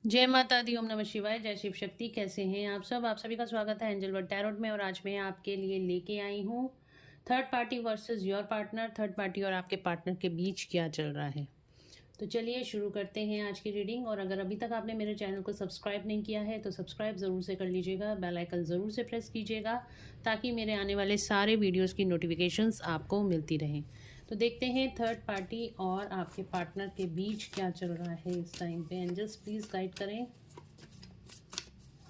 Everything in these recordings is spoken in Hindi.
जय माता दी, ओम नमः शिवाय, जय शिव शक्ति। कैसे हैं आप सब? आप सभी का स्वागत है एंजल वर्ड टैरोट में। और आज मैं आपके लिए लेके आई हूँ third party versus your partner. Third party और आपके पार्टनर के बीच क्या चल रहा है। तो चलिए शुरू करते हैं आज की रीडिंग। और अगर अभी तक आपने मेरे चैनल को सब्सक्राइब नहीं किया है तो सब्सक्राइब ज़रूर से कर लीजिएगा, बेल आइकन ज़रूर से प्रेस कीजिएगा ताकि मेरे आने वाले सारे वीडियोज़ की नोटिफिकेशंस आपको मिलती रहें। तो देखते हैं थर्ड पार्टी और आपके पार्टनर के बीच क्या चल रहा है इस टाइम पे। एंजल्स प्लीज़ गाइड करें।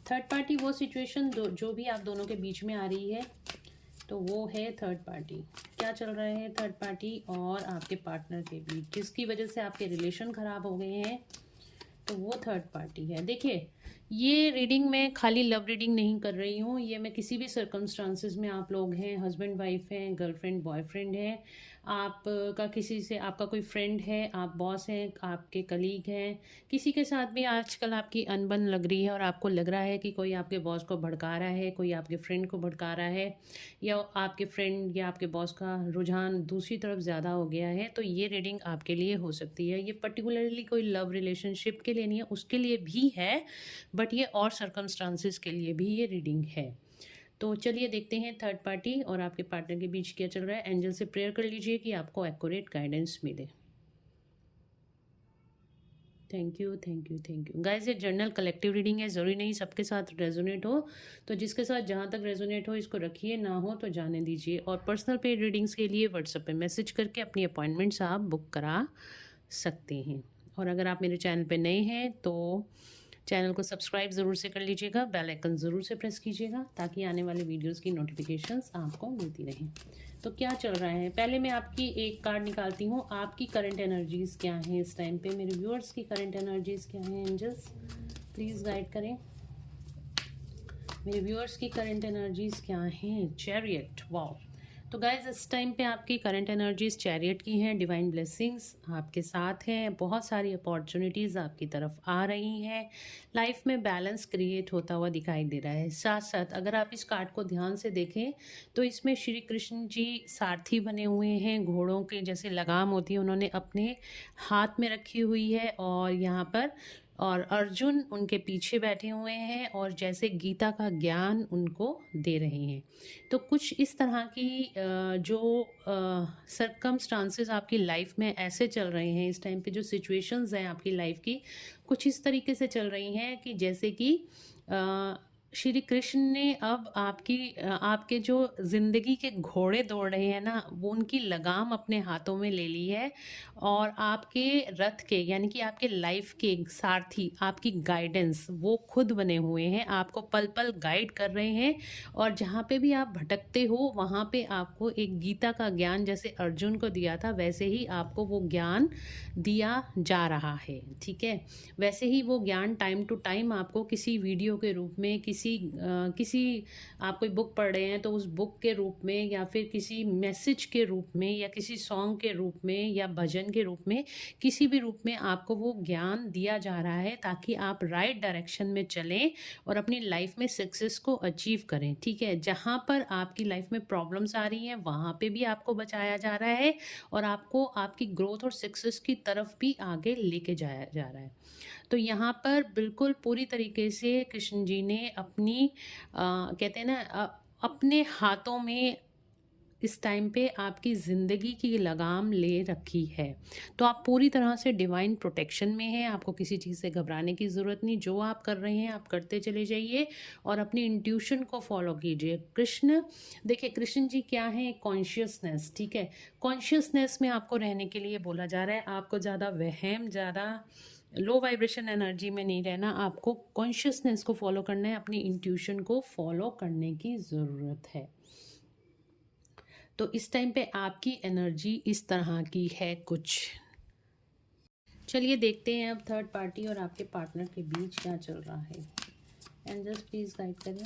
थर्ड पार्टी वो सिचुएशन जो भी आप दोनों के बीच में आ रही है, तो वो है थर्ड पार्टी। क्या चल रहा है थर्ड पार्टी और आपके पार्टनर के बीच, जिसकी वजह से आपके रिलेशन ख़राब हो गए हैं, तो वो थर्ड पार्टी है। देखिए, ये रीडिंग मैं खाली लव रीडिंग नहीं कर रही हूँ। ये मैं किसी भी सर्कमस्टांसिस में आप लोग हैं, हस्बैंड वाइफ हैं, गर्लफ्रेंड बॉयफ्रेंड हैं, आपका किसी से आपका कोई फ्रेंड है, आप बॉस हैं, आपके कलीग हैं, किसी के साथ भी आजकल आपकी अनबन लग रही है और आपको लग रहा है कि कोई आपके बॉस को भड़का रहा है, कोई आपके फ्रेंड को भड़का रहा है, या आपके फ्रेंड या आपके बॉस का रुझान दूसरी तरफ ज़्यादा हो गया है, तो ये रीडिंग आपके लिए हो सकती है। ये पर्टिकुलरली कोई लव रिलेशनशिप के लिए नहीं है, उसके लिए भी है, बट ये और सर्कमस्टांसिस के लिए भी ये रीडिंग है। तो चलिए देखते हैं थर्ड पार्टी और आपके पार्टनर के बीच क्या चल रहा है। एंजल से प्रेयर कर लीजिए कि आपको एक्यूरेट गाइडेंस मिले। Thank you, thank you, thank you. Guys, ये जर्नल कलेक्टिव रीडिंग है, ज़रूरी नहीं सबके साथ रेजोनेट हो। तो जिसके साथ जहाँ तक रेजोनेट हो इसको रखिए, ना हो तो जाने दीजिए। और पर्सनल पेड रीडिंग्स के लिए व्हाट्सएप पे मैसेज करके अपनी अपॉइंटमेंट्स आप बुक करा सकते हैं। और अगर आप मेरे चैनल पे नए हैं तो चैनल को सब्सक्राइब ज़रूर से कर लीजिएगा, बेल आइकन ज़रूर से प्रेस कीजिएगा ताकि आने वाले वीडियोस की नोटिफिकेशंस आपको मिलती रहें। तो क्या चल रहा है, पहले मैं आपकी एक कार्ड निकालती हूँ। आपकी करंट एनर्जीज़ क्या हैं इस टाइम पे, मेरे व्यूअर्स की करंट एनर्जीज़ क्या हैं। एंजल्स प्लीज़ गाइड करें। मेरे व्यूअर्स की करंट एनर्जीज़ क्या हैं। Chariot, wow. तो गाइज, इस टाइम पे आपकी करंट एनर्जीज चैरियट की हैं। डिवाइन ब्लेसिंग्स आपके साथ हैं, बहुत सारी अपॉर्चुनिटीज़ आपकी तरफ आ रही हैं। लाइफ में बैलेंस क्रिएट होता हुआ दिखाई दे रहा है। साथ साथ अगर आप इस कार्ड को ध्यान से देखें तो इसमें श्री कृष्ण जी सारथी बने हुए हैं, घोड़ों के जैसे लगाम होती है उन्होंने अपने हाथ में रखी हुई है, और यहाँ पर और अर्जुन उनके पीछे बैठे हुए हैं और जैसे गीता का ज्ञान उनको दे रहे हैं। तो कुछ इस तरह की जो सरकमस्टांसेस आपकी लाइफ में ऐसे चल रहे हैं इस टाइम पे, जो सिचुएशंस हैं आपकी लाइफ की कुछ इस तरीके से चल रही हैं कि जैसे कि श्री कृष्ण ने अब आपके जो ज़िंदगी के घोड़े दौड़ रहे हैं ना, वो उनकी लगाम अपने हाथों में ले ली है। और आपके रथ के यानी कि आपके लाइफ के सारथी, आपकी गाइडेंस वो खुद बने हुए हैं, आपको पल पल गाइड कर रहे हैं। और जहाँ पे भी आप भटकते हो वहाँ पे आपको एक गीता का ज्ञान जैसे अर्जुन को दिया था, वैसे ही आपको वो ज्ञान दिया जा रहा है। ठीक है, वैसे ही वो ज्ञान टाइम टू टाइम आपको किसी वीडियो के रूप में, किसी आप कोई बुक पढ़ रहे हैं तो उस बुक के रूप में, या फिर किसी मैसेज के रूप में, या किसी सॉन्ग के रूप में, या भजन के रूप में, किसी भी रूप में आपको वो ज्ञान दिया जा रहा है ताकि आप राइट डायरेक्शन में चलें और अपनी लाइफ में सक्सेस को अचीव करें। ठीक है, जहाँ पर आपकी लाइफ में प्रॉब्लम्स आ रही हैं वहाँ पे भी आपको बचाया जा रहा है और आपको आपकी ग्रोथ और सक्सेस की तरफ भी आगे लेके जाया जा रहा है। तो यहाँ पर बिल्कुल पूरी तरीके से कृष्ण जी ने अपनी कहते हैं ना अपने हाथों में इस टाइम पे आपकी ज़िंदगी की लगाम ले रखी है। तो आप पूरी तरह से डिवाइन प्रोटेक्शन में हैं, आपको किसी चीज़ से घबराने की ज़रूरत नहीं। जो आप कर रहे हैं आप करते चले जाइए और अपनी इंट्यूशन को फॉलो कीजिए। कृष्ण, देखिए कृष्ण जी क्या है, कॉन्शियसनेस। ठीक है, कॉन्शियसनेस में आपको रहने के लिए बोला जा रहा है। आपको ज़्यादा वहम, ज़्यादा लो वाइब्रेशन एनर्जी में नहीं रहना, आपको कॉन्शियसनेस को फॉलो करना है, अपनी इंट्यूशन को फॉलो करने की ज़रूरत है। तो इस टाइम पे आपकी एनर्जी इस तरह की है कुछ। चलिए देखते हैं अब थर्ड पार्टी और आपके पार्टनर के बीच क्या चल रहा है। एंजल्स प्लीज़ गाइड करें।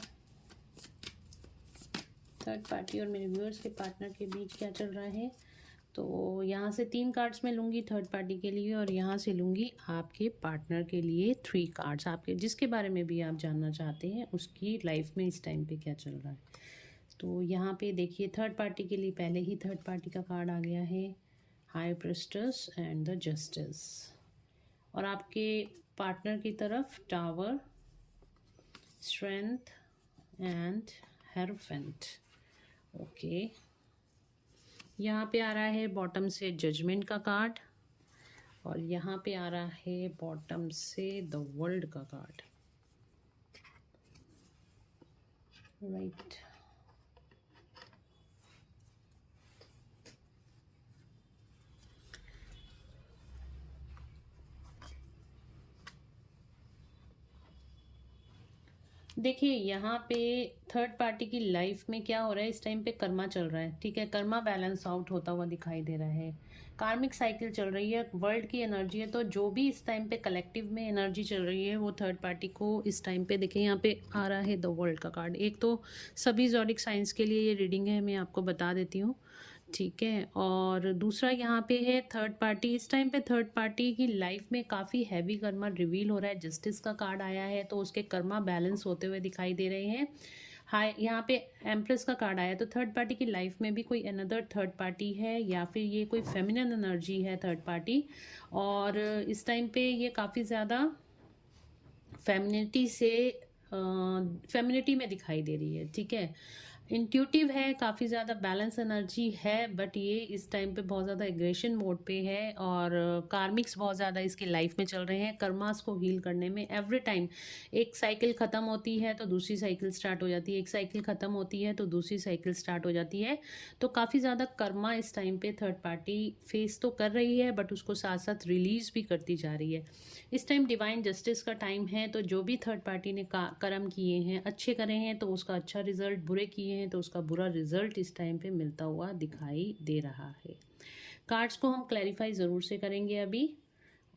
थर्ड पार्टी और मेरे व्यूअर्स के पार्टनर के बीच क्या चल रहा है। तो यहाँ से 3 कार्ड्स मैं लूँगी थर्ड पार्टी के लिए, और यहाँ से लूँगी आपके पार्टनर के लिए 3 कार्ड्स। आपके जिसके बारे में भी आप जानना चाहते हैं उसकी लाइफ में इस टाइम पे क्या चल रहा है। तो यहाँ पे देखिए थर्ड पार्टी के लिए पहले ही थर्ड पार्टी का कार्ड आ गया है, हाई प्रेस्टस एंड द जस्टिस। और आपके पार्टनर की तरफ tower, strength and hierophant. Okay, यहाँ पे आ रहा है बॉटम से जजमेंट का कार्ड और यहाँ पे आ रहा है बॉटम से द वर्ल्ड का कार्ड। राइट, देखिए यहाँ पे थर्ड पार्टी की लाइफ में क्या हो रहा है, इस टाइम पे कर्मा चल रहा है, ठीक है। कर्मा बैलेंस आउट होता हुआ दिखाई दे रहा है, कार्मिक साइकिल चल रही है, वर्ल्ड की एनर्जी है। तो जो भी इस टाइम पे कलेक्टिव में एनर्जी चल रही है वो थर्ड पार्टी को इस टाइम पे, देखिए यहाँ पे आ रहा है द वर्ल्ड का कार्ड। एक तो सभी ज़ोडिक साइंस के लिए ये रीडिंग है, मैं आपको बता देती हूँ, ठीक है। और दूसरा यहाँ पे है थर्ड पार्टी, इस टाइम पे थर्ड पार्टी की लाइफ में काफ़ी हैवी कर्मा रिवील हो रहा है। जस्टिस का कार्ड आया है तो उसके कर्मा बैलेंस होते हुए दिखाई दे रहे हैं। हाई यहाँ पे एम्प्रेस का कार्ड आया, तो थर्ड पार्टी की लाइफ में भी कोई अनदर थर्ड पार्टी है या फिर ये कोई फेमिनिन एनर्जी है थर्ड पार्टी। और इस टाइम पे ये काफ़ी ज़्यादा फेमिनिटी से फेमिनिटी में दिखाई दे रही है, ठीक है। इंट्यूटिव है, काफ़ी ज़्यादा बैलेंस एनर्जी है, बट ये इस टाइम पे बहुत ज़्यादा एग्रेशन मोड पे है और कार्मिक्स बहुत ज़्यादा इसकी लाइफ में चल रहे हैं। कर्मास को हील करने में एवरी टाइम एक साइकिल ख़त्म होती है तो दूसरी साइकिल स्टार्ट हो जाती है, एक साइकिल ख़त्म होती है तो दूसरी साइकिल स्टार्ट हो जाती है। तो काफ़ी ज़्यादा कर्मा इस टाइम पे थर्ड पार्टी फेस तो कर रही है, बट उसको साथ साथ रिलीज़ भी करती जा रही है। इस टाइम डिवाइन जस्टिस का टाइम है, तो जो भी थर्ड पार्टी ने कर्म किए हैं, अच्छे करे हैं तो उसका अच्छा रिजल्ट, बुरे किए हैं तो उसका बुरा रिजल्ट इस टाइम पे मिलता हुआ दिखाई दे रहा है। कार्ड्स को हम क्लैरिफाई ज़रूर से करेंगे। अभी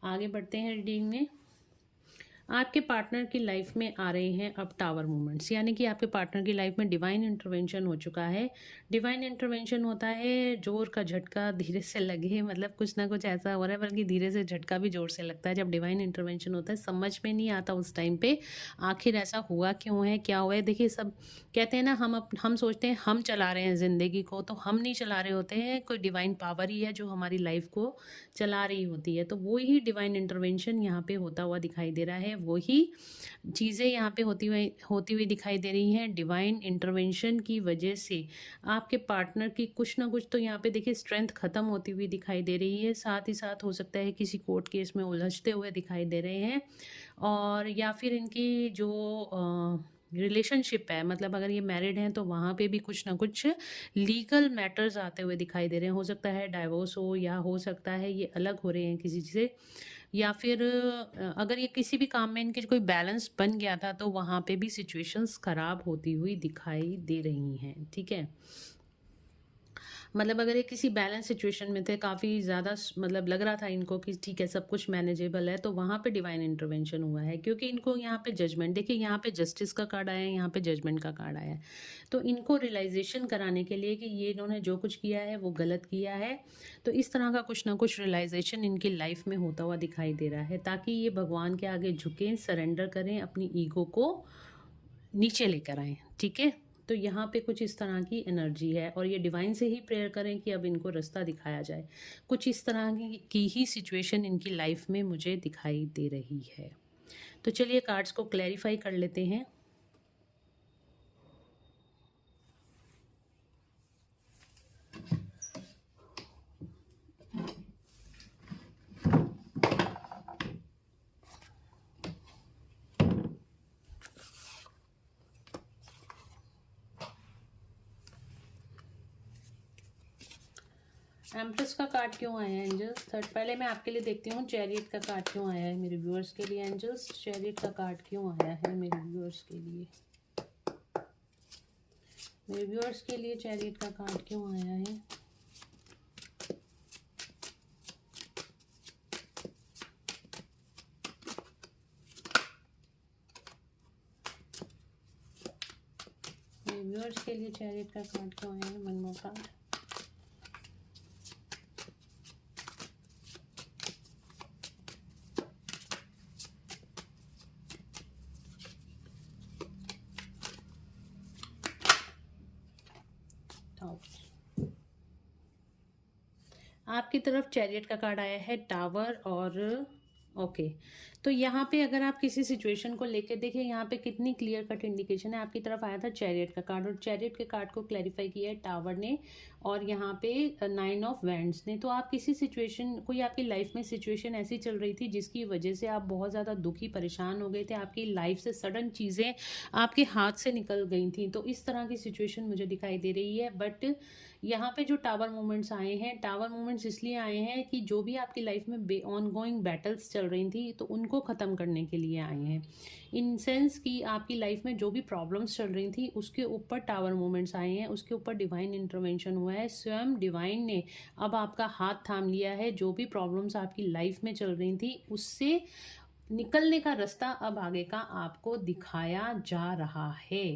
आगे बढ़ते हैं रीडिंग में। आपके पार्टनर की लाइफ में आ रहे हैं अब टावर मूवमेंट्स, यानी कि आपके पार्टनर की लाइफ में डिवाइन इंटरवेंशन हो चुका है। डिवाइन इंटरवेंशन होता है जोर का झटका धीरे से लगे, मतलब कुछ ना कुछ ऐसा हो रहा है, बल्कि धीरे से झटका भी जोर से लगता है जब डिवाइन इंटरवेंशन होता है। समझ में नहीं आता उस टाइम पे आखिर ऐसा हुआ क्यों है, क्या हुआ है। देखिए, सब कहते हैं ना, हम सोचते हैं हम चला रहे हैं ज़िंदगी को, तो हम नहीं चला रहे होते हैं, कोई डिवाइन पावर ही है जो हमारी लाइफ को चला रही होती है। तो वो ही डिवाइन इंटरवेंशन यहाँ पे होता हुआ दिखाई दे रहा है, वही चीज़ें यहाँ पे होती हुई दिखाई दे रही हैं। डिवाइन इंटरवेंशन की वजह से आपके पार्टनर की कुछ ना कुछ तो यहाँ पे देखिए स्ट्रेंथ ख़त्म होती हुई दिखाई दे रही है। साथ ही साथ हो सकता है किसी कोर्ट केस में उलझते हुए दिखाई दे रहे हैं, और या फिर इनकी जो रिलेशनशिप है, मतलब अगर ये मैरिड हैं तो वहाँ पे भी कुछ ना कुछ लीगल मैटर्स आते हुए दिखाई दे रहे हैं। हो सकता है डाइवोर्स हो, या हो सकता है ये अलग हो रहे हैं किसी से, या फिर अगर ये किसी भी काम में इनके कोई बैलेंस बन गया था तो वहाँ पे भी सिचुएशंस ख़राब होती हुई दिखाई दे रही हैं, ठीक है। मतलब अगर ये किसी बैलेंस सिचुएशन में थे, काफ़ी ज़्यादा मतलब लग रहा था इनको कि ठीक है सब कुछ मैनेजेबल है, तो वहाँ पे डिवाइन इंटरवेंशन हुआ है, क्योंकि इनको यहाँ पे जजमेंट, देखिए यहाँ पे जस्टिस का कार्ड आया है, यहाँ पे जजमेंट का कार्ड आया है। तो इनको रियलाइजेशन कराने के लिए कि ये इन्होंने जो कुछ किया है वो गलत किया है, तो इस तरह का कुछ ना कुछ रियलाइजेशन इनकी लाइफ में होता हुआ दिखाई दे रहा है, ताकि ये भगवान के आगे झुकें, सरेंडर करें, अपनी ईगो को नीचे लेकर आएँ, ठीक है। तो यहाँ पे कुछ इस तरह की एनर्जी है, और ये डिवाइन से ही प्रेयर करें कि अब इनको रास्ता दिखाया जाए। कुछ इस तरह की ही सिचुएशन इनकी लाइफ में मुझे दिखाई दे रही है। तो चलिए कार्ड्स को क्लैरिफाई कर लेते हैं। एम्प्रेस का कार्ड क्यों आया है एंजल्स? थर्ड, पहले मैं आपके लिए देखती हूँ चैरियट का कार्ड क्यों आया है मेरे व्यूअर्स के लिए। एंजल्स, चैरियट का कार्ड क्यों आया है मेरे व्यूअर्स के लिए? मेरे व्यूअर्स के लिए चैरियट का कार्ड क्यों आया है? मेरे व्यूअर्स के लिए चैरियट का कार्ड क्यों आया है? One more card. आपकी तरफ चैरियट का कार्ड आया है, टावर और ओके। तो यहाँ पे अगर आप किसी सिचुएशन को लेकर देखिए, यहाँ पे कितनी क्लियर कट इंडिकेशन है। आपकी तरफ आया था चैरियट का कार्ड, और चैरियट के कार्ड को क्लैरिफाई किया है टावर ने, और यहाँ पे 9 ऑफ वैंड्स ने। तो आप किसी सिचुएशन, कोई आपकी लाइफ में सिचुएशन ऐसी चल रही थी जिसकी वजह से आप बहुत ज़्यादा दुखी परेशान हो गए थे, आपकी लाइफ से सडन चीज़ें आपके हाथ से निकल गई थी। तो इस तरह की सिचुएशन मुझे दिखाई दे रही है। बट यहाँ पे जो टावर मूवमेंट्स आए हैं, टावर मूवमेंट्स इसलिए आए हैं कि जो भी आपकी लाइफ में ऑन गोइंग बैटल्स चल रही थी, तो उनको ख़त्म करने के लिए आए हैं। इन सेंस कि आपकी लाइफ में जो भी प्रॉब्लम्स चल रही थी उसके ऊपर टावर मूवमेंट्स आए हैं, उसके ऊपर डिवाइन इंटरवेंशन हुआ है। स्वयं डिवाइन ने अब आपका हाथ थाम लिया है। जो भी प्रॉब्लम्स आपकी लाइफ में चल रही थी उससे निकलने का रास्ता अब आगे का आपको दिखाया जा रहा है।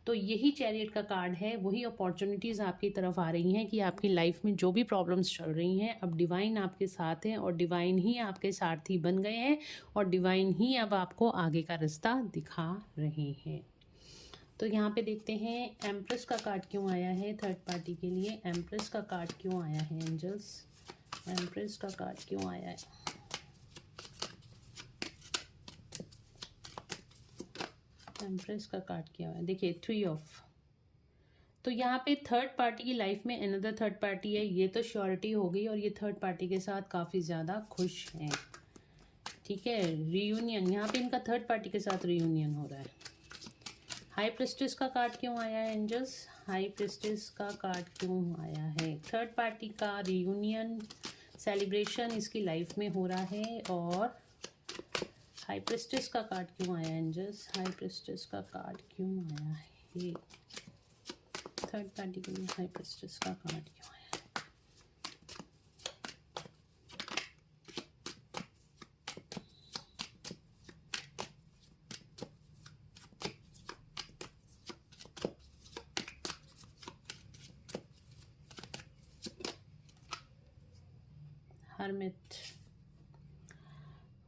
तो यही चैरियट का कार्ड है, वही अपॉर्चुनिटीज़ आपकी तरफ आ रही हैं कि आपकी लाइफ में जो भी प्रॉब्लम्स चल रही हैं, अब डिवाइन आपके साथ हैं और डिवाइन ही आपके सारथी बन गए हैं, और डिवाइन ही अब आपको आगे का रास्ता दिखा रहे हैं। तो यहाँ पे देखते हैं एम्प्रेस का कार्ड क्यों आया है थर्ड पार्टी के लिए। एम्प्रेस का कार्ड क्यों आया है एंजल्स? एम्प्रेस का कार्ड क्यों आया है? एम्प्रेस का कार्ड क्या है? देखिए 3 ऑफ। तो यहाँ पे थर्ड पार्टी की लाइफ में अनदर थर्ड पार्टी है, ये तो श्योरिटी हो गई, और ये थर्ड पार्टी के साथ काफ़ी ज़्यादा खुश हैं। ठीक है, रियूनियन, यहाँ पे इनका थर्ड पार्टी के साथ रियूनियन हो रहा है। हाई प्रेस्टिस का कार्ड क्यों आया है एंजल्स? हाई प्रेस्टिस का कार्ड क्यों आया है? थर्ड पार्टी का रियूनियन सेलिब्रेशन इसकी लाइफ में हो रहा है। और हाई प्रेस्टिस का कार्ड क्यों आया एंजल्स? हाई प्रेस्टिस का कार्ड क्यों आया है? थर्ड पार्टी के लिए हाई प्रेस्टिस का कार्ड क्यों आया है? Hermit.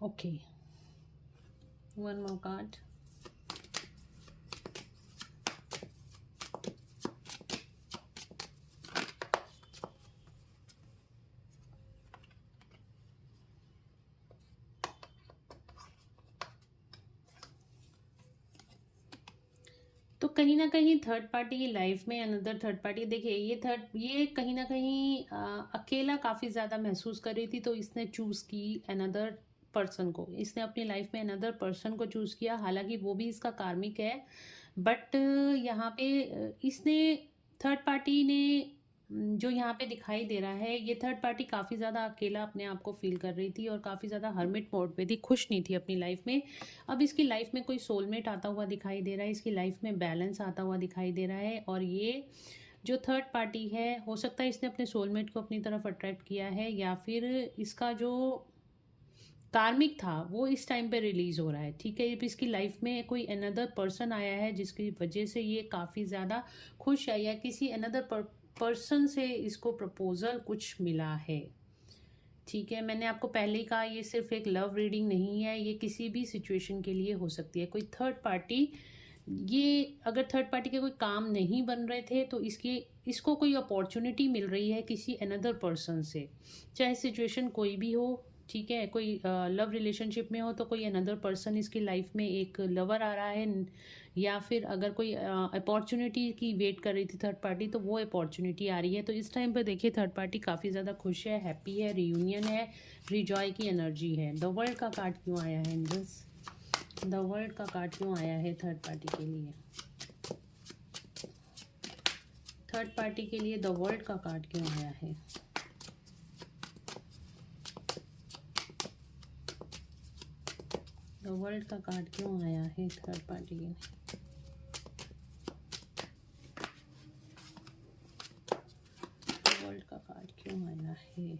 Okay, one more card. तो कहीं ना कहीं थर्ड पार्टी की लाइफ में अनदर थर्ड पार्टी, देखिए ये कहीं ना कहीं अकेला काफ़ी ज़्यादा महसूस कर रही थी, तो इसने चूज़ की अनदर पर्सन को। इसने अपनी लाइफ में अनदर पर्सन को चूज़ किया, हालांकि वो भी इसका कार्मिक है। बट यहाँ पे इसने थर्ड पार्टी ने जो यहाँ पे दिखाई दे रहा है, ये थर्ड पार्टी काफ़ी ज़्यादा अकेला अपने आप को फील कर रही थी और काफ़ी ज़्यादा हर्मिट मोड पे थी, खुश नहीं थी अपनी लाइफ में। अब इसकी लाइफ में कोई सोलमेट आता हुआ दिखाई दे रहा है, इसकी लाइफ में बैलेंस आता हुआ दिखाई दे रहा है। और ये जो थर्ड पार्टी है, हो सकता है इसने अपने सोलमेट को अपनी तरफ अट्रैक्ट किया है, या फिर इसका जो कार्मिक था वो इस टाइम पे रिलीज हो रहा है। ठीक है, इसकी लाइफ में कोई अनदर पर्सन आया है जिसकी वजह से ये काफ़ी ज़्यादा खुश है, या किसी अनदर पर्सन से इसको प्रपोजल कुछ मिला है। ठीक है, मैंने आपको पहले ही कहा ये सिर्फ एक लव रीडिंग नहीं है, ये किसी भी सिचुएशन के लिए हो सकती है। कोई थर्ड पार्टी, ये अगर थर्ड पार्टी के कोई काम नहीं बन रहे थे तो इसको कोई अपॉर्चुनिटी मिल रही है किसी अनदर पर्सन से, चाहे सिचुएशन कोई भी हो। ठीक है, कोई लव रिलेशनशिप में हो तो कोई अनदर पर्सन इसकी लाइफ में एक लवर आ रहा है, या फिर अगर कोई अपॉर्चुनिटी की वेट कर रही थी थर्ड पार्टी, तो वो अपॉर्चुनिटी आ रही है। तो इस टाइम पर देखिए थर्ड पार्टी काफ़ी ज़्यादा खुश है, हैप्पी है, रियूनियन है, रिजॉय की एनर्जी है। द वर्ल्ड का कार्ड क्यों आया है एंजल्स? द वर्ल्ड का कार्ड क्यों आया है थर्ड पार्टी के लिए? थर्ड पार्टी के लिए द वर्ल्ड का कार्ड क्यों आया है? द वर्ल्ड का कार्ड क्यों आया है थर्ड पार्टी के लिए? वर्ल्ड का कार्ड क्यों आया है?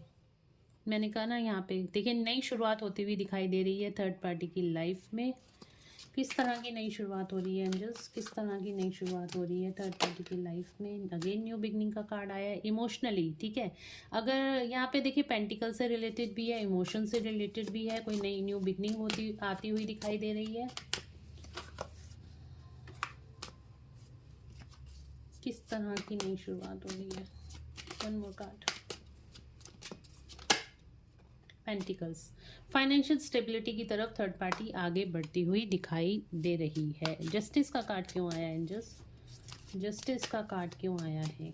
मैंने कहा ना, यहाँ पे देखिए नई शुरुआत होती हुई दिखाई दे रही है थर्ड पार्टी की लाइफ में। किस तरह की नई शुरुआत हो रही है एंजल्स? किस तरह की नई शुरुआत हो रही है थर्ड पार्टी की लाइफ में? अगेन न्यू बिगनिंग का कार्ड आया है, इमोशनली। ठीक है, अगर यहाँ पे देखिए पेंटिकल से रिलेटेड भी है, इमोशन से रिलेटेड भी है, कोई नई न्यू बिगनिंग आती हुई दिखाई दे रही है। किस तरह की नई शुरुआत हो रही है? One more card, pentacles, financial stability की तरफ थर्ड पार्टी आगे बढ़ती हुई दिखाई दे रही है। जस्टिस का कार्ड क्यों आया एंजल्स? जस्टिस का कार्ड क्यों आया है?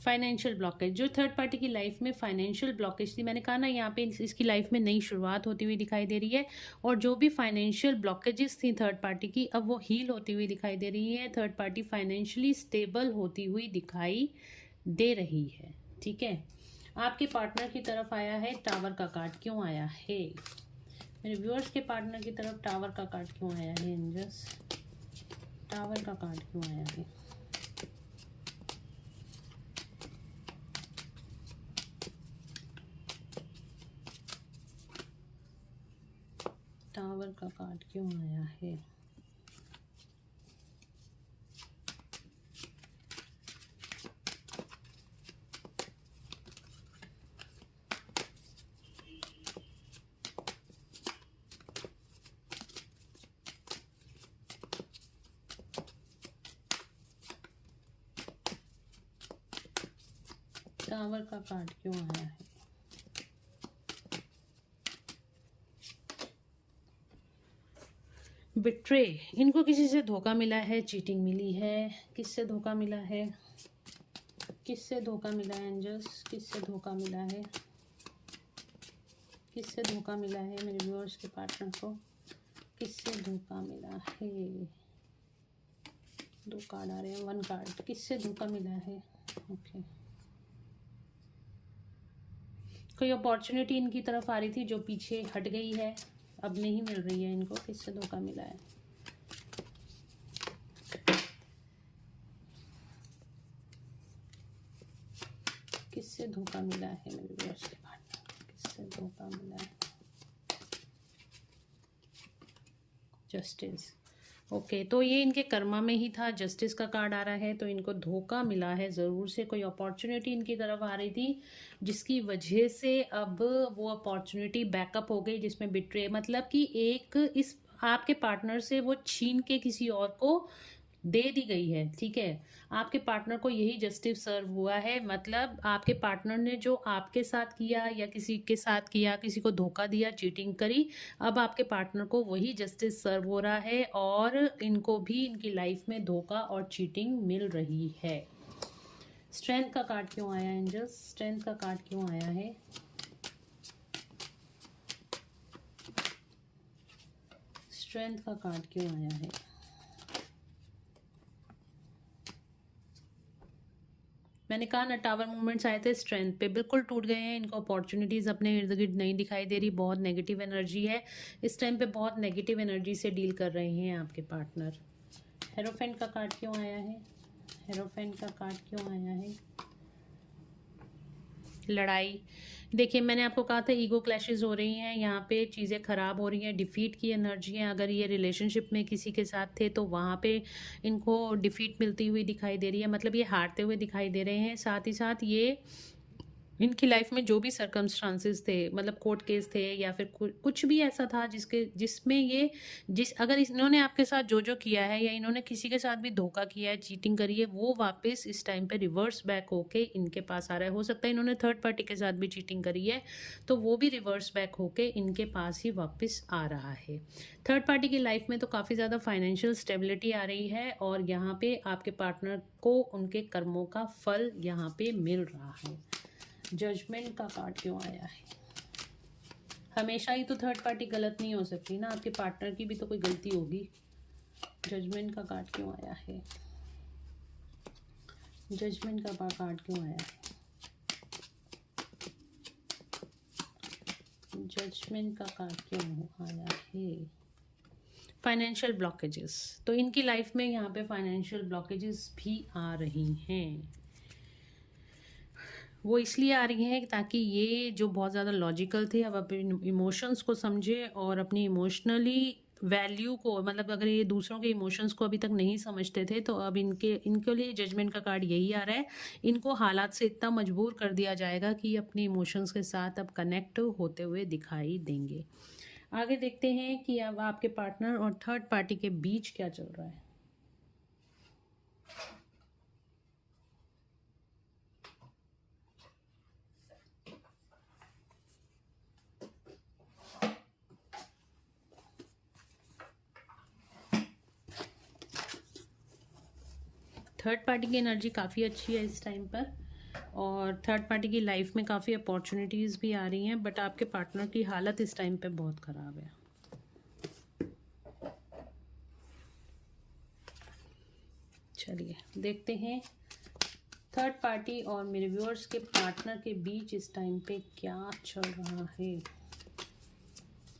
फाइनेंशियल ब्लॉकेज, जो थर्ड पार्टी की लाइफ में फाइनेंशियल ब्लॉकेज थी, मैंने कहा ना यहाँ पे इसकी लाइफ में नई शुरुआत होती हुई दिखाई दे रही है, और जो भी फाइनेंशियल ब्लॉकेजेस थी थर्ड पार्टी की, अब वो हील होती हुई दिखाई दे रही है। थर्ड पार्टी फाइनेंशियली स्टेबल होती हुई दिखाई दे रही है। ठीक है, आपके पार्टनर की तरफ आया है टावर का कार्ड, क्यों आया है? मेरे व्यूअर्स के पार्टनर की तरफ टावर का कार्ड क्यों आया है एंजल्स? टावर का कार्ड क्यों आया है? टावर का कार्ड क्यों आया है? टावर का कार्ड क्यों आया है? बिट्रे, इनको किसी से धोखा मिला है, चीटिंग मिली है। किससे धोखा मिला है? किससे धोखा मिला है एंजल्स? किससे धोखा मिला है? किससे धोखा मिला है मेरे व्यूअर्स के पार्टनर को? किससे धोखा मिला है? 2 कार्ड आ रहे हैं, 1 कार्ड। किससे धोखा मिला है? ओके, कोई अपॉर्चुनिटी इनकी तरफ आ रही थी जो पीछे हट गई है, अब नहीं मिल रही है इनको। किससे धोखा मिला है? किससे धोखा मिला है मेरे व्यूअर्स के पार्टनर? किससे धोखा मिला है? जस्टिस। ओके, तो ये इनके कर्मा में ही था। जस्टिस का कार्ड आ रहा है, तो इनको धोखा मिला है ज़रूर से। कोई अपॉर्चुनिटी इनकी तरफ आ रही थी जिसकी वजह से अब वो अपॉर्चुनिटी बैकअप हो गई, जिसमें बिट्रे, मतलब कि एक इस आपके पार्टनर से वो छीन के किसी और को दे दी गई है। ठीक है, आपके पार्टनर को यही जस्टिस सर्व हुआ है, मतलब आपके पार्टनर ने जो आपके साथ किया या किसी के साथ किया, किसी को धोखा दिया, चीटिंग करी, अब आपके पार्टनर को वही जस्टिस सर्व हो रहा है, और इनको भी इनकी लाइफ में धोखा और चीटिंग मिल रही है। स्ट्रेंथ का कार्ड क्यों आया एंजल्स? स्ट्रेंथ का कार्ड क्यों आया है? स्ट्रेंथ का कार्ड क्यों आया है? मैंने कहा ना, टावर मूवमेंट्स आए थे स्ट्रेंथ पे, बिल्कुल टूट गए हैं। इनको अपॉर्चुनिटीज़ अपने इर्द गिर्द नहीं दिखाई दे रही, बहुत नेगेटिव एनर्जी है इस टाइम पे, बहुत नेगेटिव एनर्जी से डील कर रहे हैं आपके पार्टनर। हेरोफेंट का कार्ड क्यों आया है? हेरोफेंट का कार्ड क्यों आया है? लड़ाई, देखिए मैंने आपको कहा था ईगो क्लैशेस हो रही हैं यहाँ पे, चीज़ें ख़राब हो रही हैं, डिफीट की एनर्जी है। अगर ये रिलेशनशिप में किसी के साथ थे तो वहाँ पे इनको डिफीट मिलती हुई दिखाई दे रही है, मतलब ये हारते हुए दिखाई दे रहे हैं। साथ ही साथ ये इनकी लाइफ में जो भी सर्कमस्टांसेस थे, मतलब कोर्ट केस थे या फिर कुछ भी ऐसा था जिसमें ये अगर इन्होंने आपके साथ जो जो किया है, या इन्होंने किसी के साथ भी धोखा किया है, चीटिंग करी है, वो वापस इस टाइम पे रिवर्स बैक होके इनके पास आ रहा है। हो सकता है इन्होंने थर्ड पार्टी के साथ भी चीटिंग करी है, तो वो भी रिवर्स बैक होके इनके पास ही वापस आ रहा है। थर्ड पार्टी की लाइफ में तो काफ़ी ज़्यादा फाइनेंशियल स्टेबिलिटी आ रही है, और यहाँ पे आपके पार्टनर को उनके कर्मों का फल यहाँ पे मिल रहा है। जजमेंट का कार्ड क्यों आया है? हमेशा ही तो थर्ड पार्टी गलत नहीं हो सकती ना, आपके पार्टनर की भी तो कोई गलती होगी। जजमेंट का कार्ड क्यों आया है? जजमेंट का कार्ड क्यों आया है? जजमेंट का कार्ड क्यों आया है? फाइनेंशियल ब्लॉकेजेस, तो इनकी लाइफ में यहाँ पे फाइनेंशियल ब्लॉकेजेस भी आ रही हैं। वो इसलिए आ रही हैं ताकि ये जो बहुत ज़्यादा लॉजिकल थे, अब अपने इमोशंस को समझे और अपनी इमोशनली वैल्यू को, मतलब अगर ये दूसरों के इमोशंस को अभी तक नहीं समझते थे, तो अब इनके लिए जजमेंट का कार्ड यही आ रहा है। इनको हालात से इतना मजबूर कर दिया जाएगा कि अपनी इमोशंस के साथ अब कनेक्ट होते हुए दिखाई देंगे। आगे देखते हैं कि अब आपके पार्टनर और थर्ड पार्टी के बीच क्या चल रहा है। थर्ड पार्टी की एनर्जी काफ़ी अच्छी है इस टाइम पर, और थर्ड पार्टी की लाइफ में काफ़ी अपॉर्चुनिटीज़ भी आ रही हैं, बट आपके पार्टनर की हालत इस टाइम पे बहुत ख़राब है। चलिए देखते हैं थर्ड पार्टी और मेरे व्यूअर्स के पार्टनर के बीच इस टाइम पे क्या चल रहा है,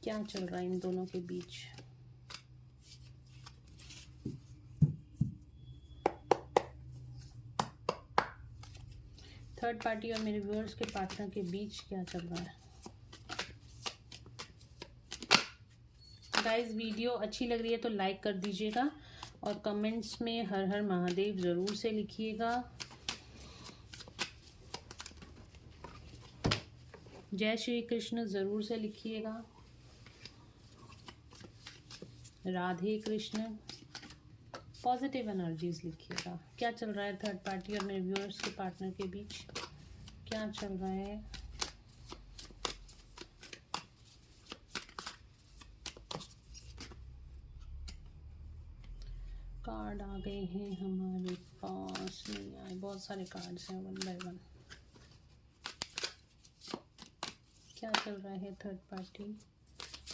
क्या चल रहा है इन दोनों के बीच। थर्ड पार्टी और मेरे व्यूअर्स के पार्टनर के बीच क्या चल रहा है। गाइस वीडियो अच्छी लग रही है तो लाइक कर दीजिएगा, और कमेंट्स में हर हर महादेव ज़रूर से लिखिएगा। जय श्री कृष्ण ज़रूर से लिखिएगा। राधे कृष्ण। पॉजिटिव एनर्जीज लिखिएगा। क्या चल रहा है थर्ड पार्टी और मेरे व्यूअर्स के पार्टनर के बीच, क्या चल रहा है। कार्ड आ गए हैं हमारे पास, नहीं आए, बहुत सारे कार्ड्स हैं वन बाय वन। क्या चल रहा है थर्ड पार्टी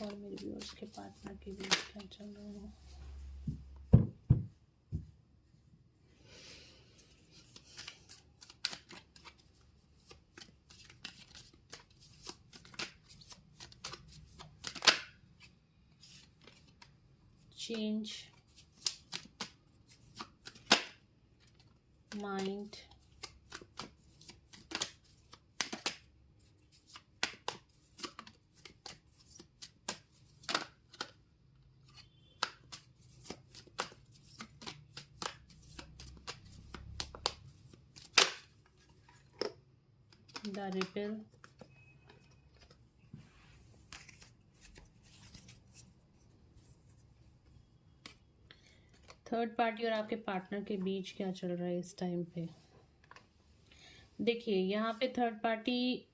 और मेरे व्यूअर्स के पार्टनर के बीच, क्या चल रहा है। Change mind, the repel, third party और आपके पार्टनर के बीच क्या चल रहा है इस टाइम पे। देखिए यहाँ पे थर्ड पार्टी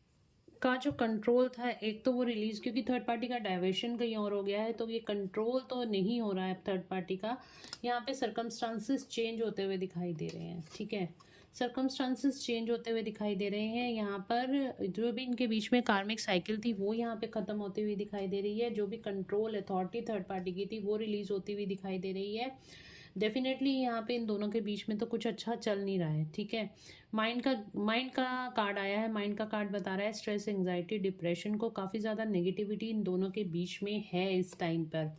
का जो कंट्रोल था, एक तो वो रिलीज, क्योंकि थर्ड पार्टी का डाइवर्शन कहीं और हो गया है, तो ये कंट्रोल तो नहीं हो रहा है थर्ड पार्टी का। यहाँ पे सर्कमस्टांसेस चेंज होते हुए दिखाई दे रहे हैं, ठीक है, सर्कमस्टांसेस चेंज होते हुए दिखाई दे रहे हैं। यहाँ पर जो भी इनके बीच में कार्मिक साइकिल थी वो यहाँ पे ख़त्म होती हुई दिखाई दे रही है। जो भी कंट्रोल अथॉरिटी थर्ड पार्टी की थी वो रिलीज होती हुई दिखाई दे रही है। डेफिनेटली यहाँ पे इन दोनों के बीच में तो कुछ अच्छा चल नहीं रहा है, ठीक है। माइंड का कार्ड आया है। माइंड का कार्ड बता रहा है स्ट्रेस, एंजाइटी, डिप्रेशन को, काफ़ी ज़्यादा नेगेटिविटी इन दोनों के बीच में है इस टाइम पर,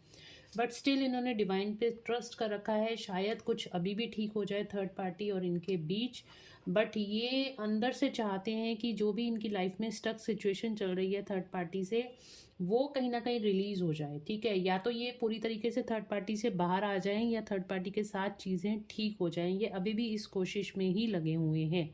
बट स्टिल इन्होंने डिवाइन पे ट्रस्ट कर रखा है। शायद कुछ अभी भी ठीक हो जाए थर्ड पार्टी और इनके बीच, बट ये अंदर से चाहते हैं कि जो भी इनकी लाइफ में स्टक सिचुएशन चल रही है थर्ड पार्टी से, वो कहीं ना कहीं रिलीज हो जाए, ठीक है। या तो ये पूरी तरीके से थर्ड पार्टी से बाहर आ जाएं, या थर्ड पार्टी के साथ चीज़ें ठीक हो जाएं। ये अभी भी इस कोशिश में ही लगे हुए हैं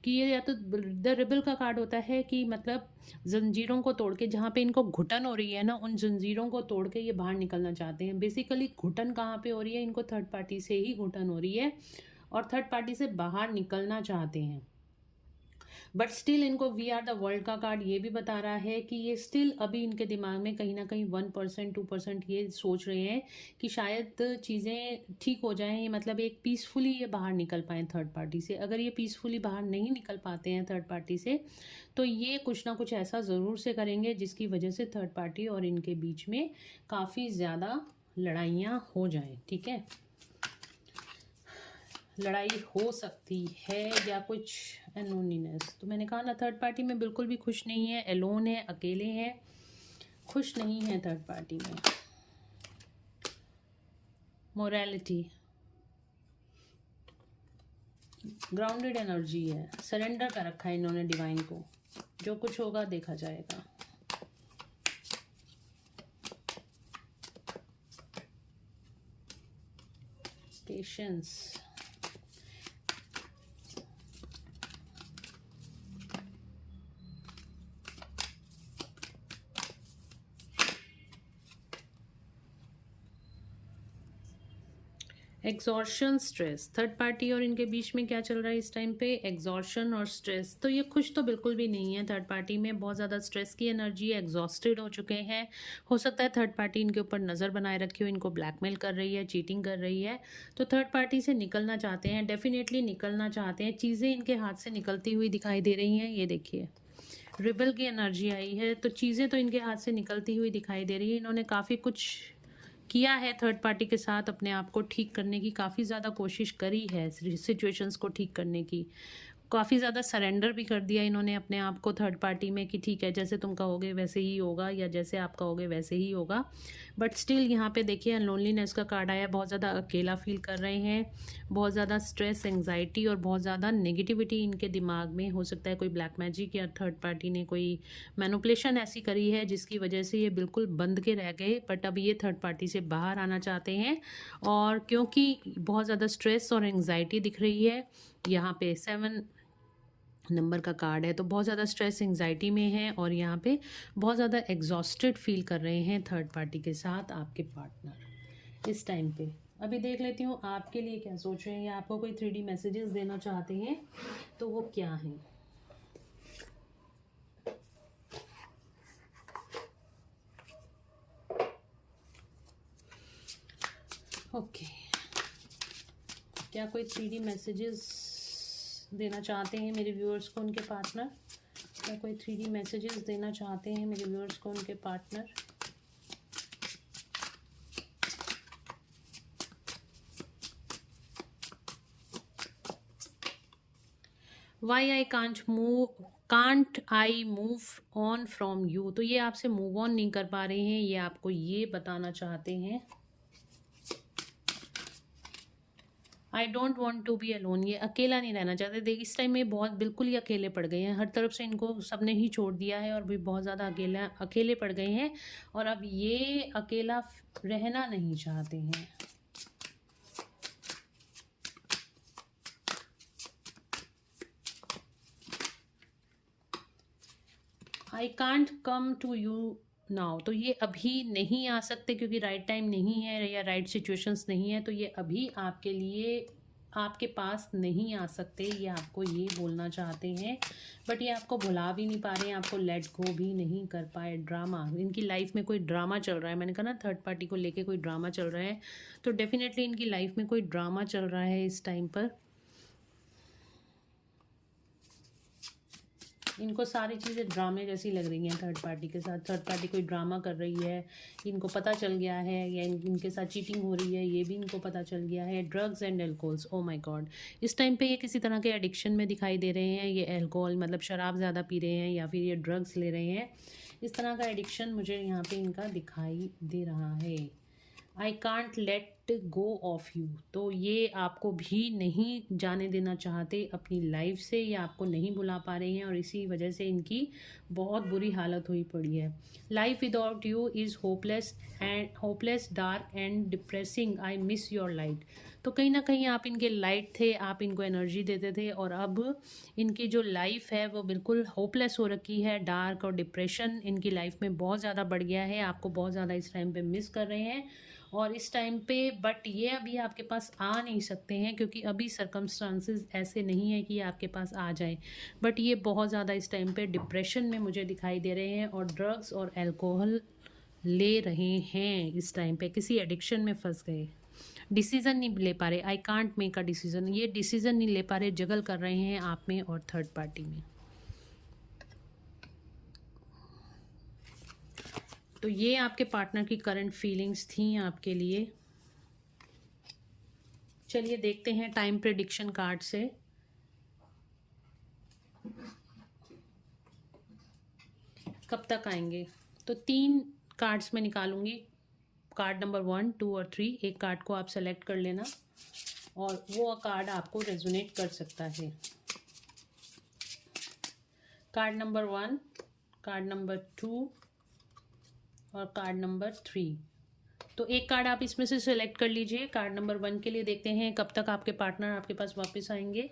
कि ये, या तो द रिबल का कार्ड होता है कि मतलब जंजीरों को तोड़ के, जहाँ पे इनको घुटन हो रही है ना, उन जंजीरों को तोड़ के ये बाहर निकलना चाहते हैं। बेसिकली घुटन कहाँ पे हो रही है, इनको थर्ड पार्टी से ही घुटन हो रही है, और थर्ड पार्टी से बाहर निकलना चाहते हैं। बट स्टिल इनको वी आर द वर्ल्ड का कार्ड ये भी बता रहा है कि ये स्टिल अभी इनके दिमाग में कहीं ना कहीं 1% 2% ये सोच रहे हैं कि शायद चीज़ें ठीक हो जाएं, मतलब एक पीसफुली ये बाहर निकल पाएँ थर्ड पार्टी से। अगर ये पीसफुली बाहर नहीं निकल पाते हैं थर्ड पार्टी से, तो ये कुछ ना कुछ ऐसा ज़रूर से करेंगे जिसकी वजह से थर्ड पार्टी और इनके बीच में काफ़ी ज़्यादा लड़ाइयाँ हो जाएं, ठीक है। लड़ाई हो सकती है या कुछ एनोनीनेस, तो मैंने कहा ना थर्ड पार्टी में बिल्कुल भी खुश नहीं है, एलोन है, अकेले हैं, खुश नहीं है थर्ड पार्टी में। मोरालिटी, ग्राउंडेड एनर्जी है, सरेंडर कर रखा है इन्होंने डिवाइन को, जो कुछ होगा देखा जाएगा। Patience, exhaustion stress, third party और इनके बीच में क्या चल रहा है इस टाइम पे? एग्जॉर्शन और स्ट्रेस। तो ये खुश तो बिल्कुल भी नहीं है। थर्ड पार्टी में बहुत ज़्यादा स्ट्रेस की एनर्जी है, एग्जॉस्टेड हो चुके हैं। हो सकता है थर्ड पार्टी इनके ऊपर नज़र बनाए रखी हो, इनको ब्लैकमेल कर रही है, चीटिंग कर रही है। तो थर्ड पार्टी से निकलना चाहते हैं, डेफिनेटली निकलना चाहते हैं। चीज़ें इनके हाथ से निकलती हुई दिखाई दे रही हैं। ये देखिए, रिबल की एनर्जी आई है, तो चीज़ें तो इनके हाथ से निकलती हुई दिखाई दे रही है। इन्होंने काफ़ी कुछ किया है थर्ड पार्टी के साथ, अपने आप को ठीक करने की काफ़ी ज़्यादा कोशिश करी है, सिचुएशंस को ठीक करने की। काफ़ी ज़्यादा सरेंडर भी कर दिया इन्होंने अपने आप को थर्ड पार्टी में कि ठीक है, जैसे तुम कहोगे वैसे ही होगा, या जैसे आप कहोगे वैसे ही होगा। बट स्टिल यहाँ पे देखिए लोनलीनेस का कार्ड आया, बहुत ज़्यादा अकेला फील कर रहे हैं, बहुत ज़्यादा स्ट्रेस, एंग्जाइटी और बहुत ज़्यादा नेगेटिविटी इनके दिमाग में। हो सकता है कोई ब्लैक मैजिक या थर्ड पार्टी ने कोई मैनिपुलेशन ऐसी करी है जिसकी वजह से ये बिल्कुल बंद के रह गए। बट अब ये थर्ड पार्टी से बाहर आना चाहते हैं, और क्योंकि बहुत ज़्यादा स्ट्रेस और एंग्जाइटी दिख रही है, यहाँ पे 7 नंबर का कार्ड है, तो बहुत ज़्यादा स्ट्रेस एंग्जाइटी में है, और यहाँ पे बहुत ज़्यादा एग्जॉस्टेड फील कर रहे हैं थर्ड पार्टी के साथ आपके पार्टनर इस टाइम पे। अभी देख लेती हूँ आपके लिए क्या सोच रहे हैं, या आपको कोई 3D मैसेजेस देना चाहते हैं तो वो क्या हैं। ओके, क्या कोई 3D मैसेजेस देना चाहते हैं मेरे व्यूअर्स को उनके पार्टनर? क्या कोई 3D मैसेजेस देना चाहते हैं मेरे व्यूअर्स को उनके partner? Why I can't I move on from you. तो ये आपसे मूव ऑन नहीं कर पा रहे हैं, ये आपको ये बताना चाहते हैं। I don't want to be alone, ये अकेला नहीं रहना चाहते। देख इस टाइम में बहुत बिल्कुल ही अकेले पड़ गए हैं, हर तरफ से इनको सबने ही छोड़ दिया है, और भी बहुत ज़्यादा अकेले पड़ गए हैं, और अब ये अकेला रहना नहीं चाहते हैं। I can't come to you now, तो ये अभी नहीं आ सकते क्योंकि राइट टाइम नहीं है या राइट सिचुएशंस नहीं है, तो ये अभी आपके लिए आपके पास नहीं आ सकते, ये आपको ये बोलना चाहते हैं। बट ये आपको भुला भी नहीं पा रहे हैं, आपको लेट गो भी नहीं कर पाए। ड्रामा, इनकी लाइफ में कोई ड्रामा चल रहा है, मैंने कहा ना थर्ड पार्टी को लेके कोई ड्रामा चल रहा है, तो डेफिनेटली इनकी लाइफ में कोई ड्रामा चल रहा है इस टाइम पर। इनको सारी चीज़ें ड्रामे जैसी लग रही हैं थर्ड पार्टी के साथ। थर्ड पार्टी कोई ड्रामा कर रही है, इनको पता चल गया है, या इनके साथ चीटिंग हो रही है, ये भी इनको पता चल गया है। Drugs and alcohols, oh my God, इस टाइम पे ये किसी तरह के एडिक्शन में दिखाई दे रहे हैं। ये एल्कोहल मतलब शराब ज़्यादा पी रहे हैं, या फिर ये ड्रग्स ले रहे हैं, इस तरह का एडिक्शन मुझे यहाँ पे इनका दिखाई दे रहा है। I can't let go of you, तो ये आपको भी नहीं जाने देना चाहते अपनी लाइफ से, या आपको नहीं बुला पा रहे हैं, और इसी वजह से इनकी बहुत बुरी हालत हुई पड़ी है। Life without you is hopeless dark and depressing, I miss your light. तो कहीं ना कहीं आप इनके लाइट थे, आप इनको एनर्जी देते थे, और अब इनकी जो लाइफ है वो बिल्कुल होपलेस हो रखी है। डार्क और डिप्रेशन इनकी लाइफ में बहुत ज़्यादा बढ़ गया है, आपको बहुत ज़्यादा इस टाइम पे मिस कर रहे हैं, और इस टाइम पे बट ये अभी आपके पास आ नहीं सकते हैं क्योंकि अभी सर्कमस्टांसेस ऐसे नहीं है कि ये आपके पास आ जाए। बट ये बहुत ज़्यादा इस टाइम पे डिप्रेशन में मुझे दिखाई दे रहे हैं, और ड्रग्स और अल्कोहल ले रहे हैं इस टाइम पे, किसी एडिक्शन में फंस गए। डिसीज़न नहीं ले पा रहे, I can't make a decision, ये डिसीज़न नहीं ले पा रहे, जगल कर रहे हैं आप में और थर्ड पार्टी में। तो ये आपके पार्टनर की करंट फीलिंग्स थी आपके लिए। चलिए देखते हैं टाइम प्रेडिक्शन कार्ड से कब तक आएंगे। तो 3 कार्ड्स मैं निकालूंगी, कार्ड नंबर 1, 2 और 3। एक कार्ड को आप सेलेक्ट कर लेना, और वो कार्ड आपको रेजोनेट कर सकता है। कार्ड नंबर 1, कार्ड नंबर 2 और कार्ड नंबर 3। तो एक कार्ड आप इसमें से सिलेक्ट कर लीजिए। कार्ड नंबर 1 के लिए देखते हैं कब तक आपके पार्टनर आपके पास वापस आएंगे।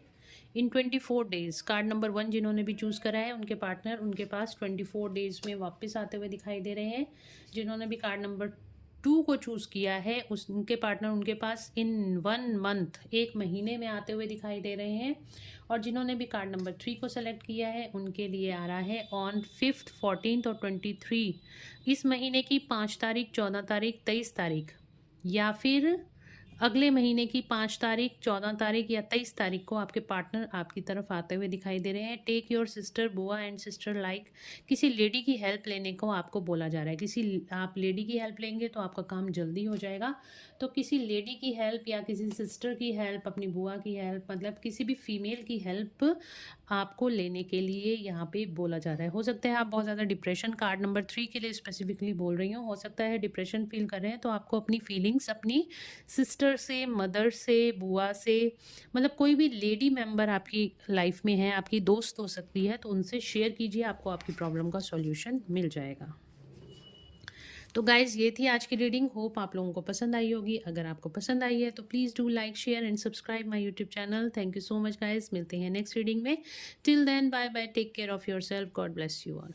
इन 24 डेज, कार्ड नंबर 1 जिन्होंने भी चूज़ करा है उनके पार्टनर उनके पास 24 डेज में वापस आते हुए दिखाई दे रहे हैं। जिन्होंने भी कार्ड नंबर 2 को चूज़ किया है, उस उनके पार्टनर उनके पास इन 1 मंथ 1 महीने में आते हुए दिखाई दे रहे हैं। और जिन्होंने भी कार्ड नंबर 3 को सेलेक्ट किया है उनके लिए आ रहा है ऑन 5th 14th और 23 इस महीने की 5 तारीख 14 तारीख 23 तारीख, या फिर अगले महीने की 5 तारीख 14 तारीख या 23 तारीख को आपके पार्टनर आपकी तरफ आते हुए दिखाई दे रहे हैं। टेक योर सिस्टर बुआ एंड सिस्टर लाइक, किसी लेडी की हेल्प लेने को आपको बोला जा रहा है। किसी आप लेडी की हेल्प लेंगे तो आपका काम जल्दी हो जाएगा। तो किसी लेडी की हेल्प या किसी सिस्टर की हेल्प, अपनी बुआ की हेल्प, मतलब किसी भी फीमेल की हेल्प आपको लेने के लिए यहाँ पे बोला जा रहा है। हो सकता है आप बहुत ज़्यादा डिप्रेशन, कार्ड नंबर 3 के लिए स्पेसिफिकली बोल रही हूँ, हो सकता है डिप्रेशन फील कर रहे हैं, तो आपको अपनी फीलिंग्स अपनी सिस्टर से, मदर से, बुआ से, मतलब कोई भी लेडी मेंबर आपकी लाइफ में है, आपकी दोस्त हो सकती है, तो उनसे शेयर कीजिए, आपको आपकी प्रॉब्लम का सॉल्यूशन मिल जाएगा। तो गाइज ये थी आज की रीडिंग। होप आप लोगों को पसंद आई होगी। अगर आपको पसंद आई है तो please do like, share and subscribe my YouTube channel. Thank you so much guys. मिलते हैं नेक्स्ट रीडिंग में। Till then bye bye, take care of yourself, God bless you all.